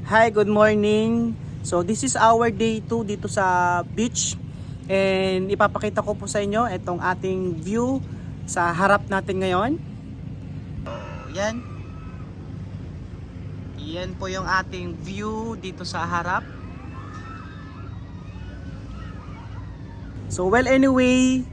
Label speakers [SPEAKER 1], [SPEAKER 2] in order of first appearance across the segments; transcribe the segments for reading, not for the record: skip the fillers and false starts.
[SPEAKER 1] Hi, good morning. So this is our day 2 dito sa beach. And ipapakita ko po sa inyo itong ating view sa harap natin ngayon. So, yan. Yan po yung ating view dito sa harap. So well anyway,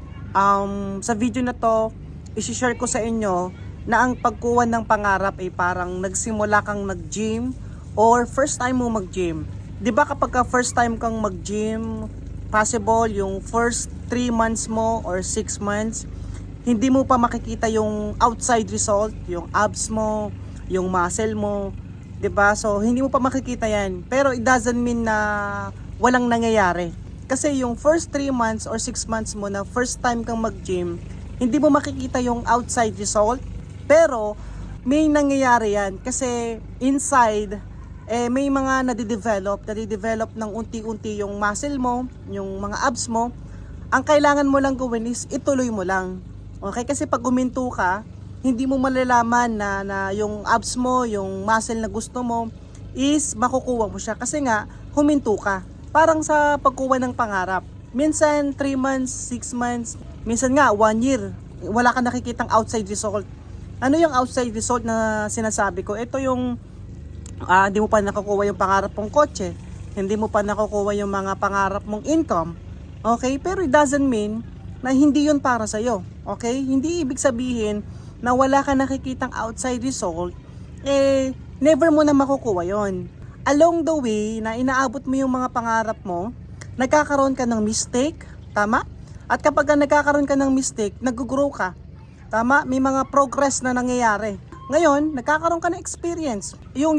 [SPEAKER 1] sa video na to, isi-share ko sa inyo na ang pagkuha ng pangarap ay parang nagsimula kang nag-gym or first time mo mag-gym. 'Di ba kapag first time kang mag-gym, possible yung first 3 months mo or 6 months, hindi mo pa makikita yung outside result, yung abs mo, yung muscle mo, 'di ba? So hindi mo pa makikita 'yan. Pero it doesn't mean na walang nangyayari. Kasi yung first 3 months or 6 months mo na first time kang mag-gym, hindi mo makikita yung outside result. Pero may nangyayari yan kasi inside may mga nadidevelop ng unti-unti yung muscle mo, yung mga abs mo. Ang kailangan mo lang gawin is ituloy mo lang. Okay? Kasi pag huminto ka, hindi mo malalaman na yung abs mo, yung muscle na gusto mo is makukuha mo siya kasi nga huminto ka. Parang sa pagkuha ng pangarap. Minsan 3 months, 6 months, minsan nga 1 year. Wala ka nakikitang outside result. Ano yung outside result na sinasabi ko? Ito yung hindi mo pa nakukuha yung pangarap mong kotse, hindi mo pa nakukuha yung mga pangarap mong income. Okay? Pero it doesn't mean na hindi yun para sa'yo. Okay? Hindi ibig sabihin na wala ka nakikitang outside result, never mo na makukuha yon. Along the way na inaabot mo yung mga pangarap mo, nagkakaroon ka ng mistake, tama? At kapag nagkakaroon ka ng mistake, nag-grow ka. Tama? May mga progress na nangyayari. Ngayon, nagkakaroon ka ng experience. Yung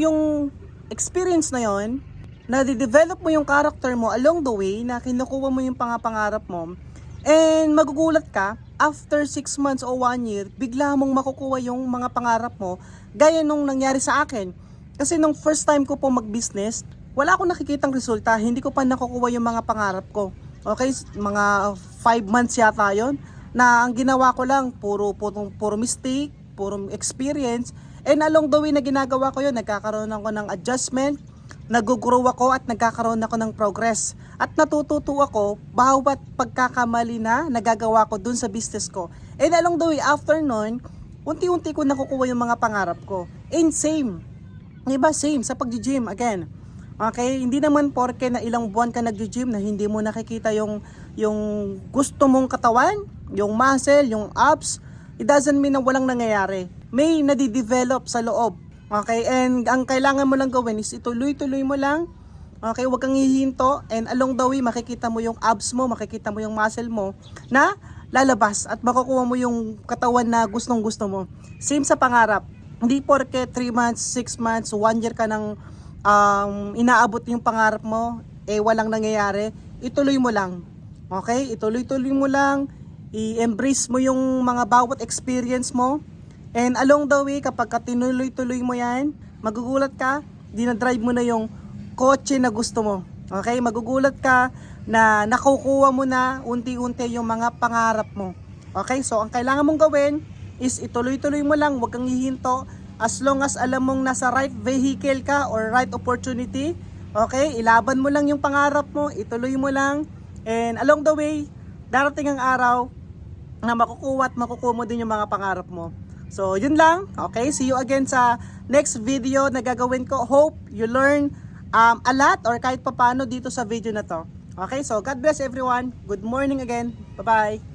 [SPEAKER 1] experience na yon, na-develop mo yung character mo along the way, na kinukuha mo yung pangarap mo, and magugulat ka, after 6 months o 1 year, bigla mong makukuha yung mga pangarap mo, gaya nung nangyari sa akin. Kasi nung first time ko po mag-business, wala akong nakikitang resulta, hindi ko pa nakukuha yung mga pangarap ko. Okay, mga 5 months yata yon, na ang ginawa ko lang, puro mistake, puro experience. And along the way na ginagawa ko yun, nagkakaroon ako ng adjustment, nag-grow ako at nagkakaroon ako ng progress. At natututo ako bawat pagkakamali na nagagawa ko dun sa business ko. And along the way, after nun, unti-unti ko nakukuha yung mga pangarap ko. And same, diba, same sa pag-gym again. Okay, hindi naman porke na ilang buwan ka nag-gym na hindi mo nakikita yung gusto mong katawan, yung muscle, yung abs. It doesn't mean na walang nangyayari. May nadidevelop sa loob. Okay? And ang kailangan mo lang gawin is ituloy-tuloy mo lang. Okay? Huwag kang hihinto. And along the way, makikita mo yung abs mo, makikita mo yung muscle mo na lalabas at makukuha mo yung katawan na gustong-gusto mo. Same sa pangarap. Hindi porke 3 months, 6 months, 1 year ka ng inaabot yung pangarap mo, walang nangyayari. Ituloy mo lang. Okay? Ituloy-tuloy mo lang. I-embrace mo yung mga bawat experience mo. And along the way, kapag tinuloy-tuloy mo yan, magugulat ka, dinadrive mo na yung kotse na gusto mo. Okay? Magugulat ka na nakukuha mo na unti-unti yung mga pangarap mo. Okay? So, ang kailangan mong gawin is ituloy-tuloy mo lang, huwag kang hihinto. As long as alam mong nasa right vehicle ka or right opportunity, okay? Ilaban mo lang yung pangarap mo, ituloy mo lang. And along the way, darating ang araw na makukuha mo din yung mga pangarap mo. So, yun lang. Okay, see you again sa next video na gagawin ko. Hope you learn a lot or kahit papano dito sa video na to. Okay, so God bless everyone. Good morning again. Bye-bye.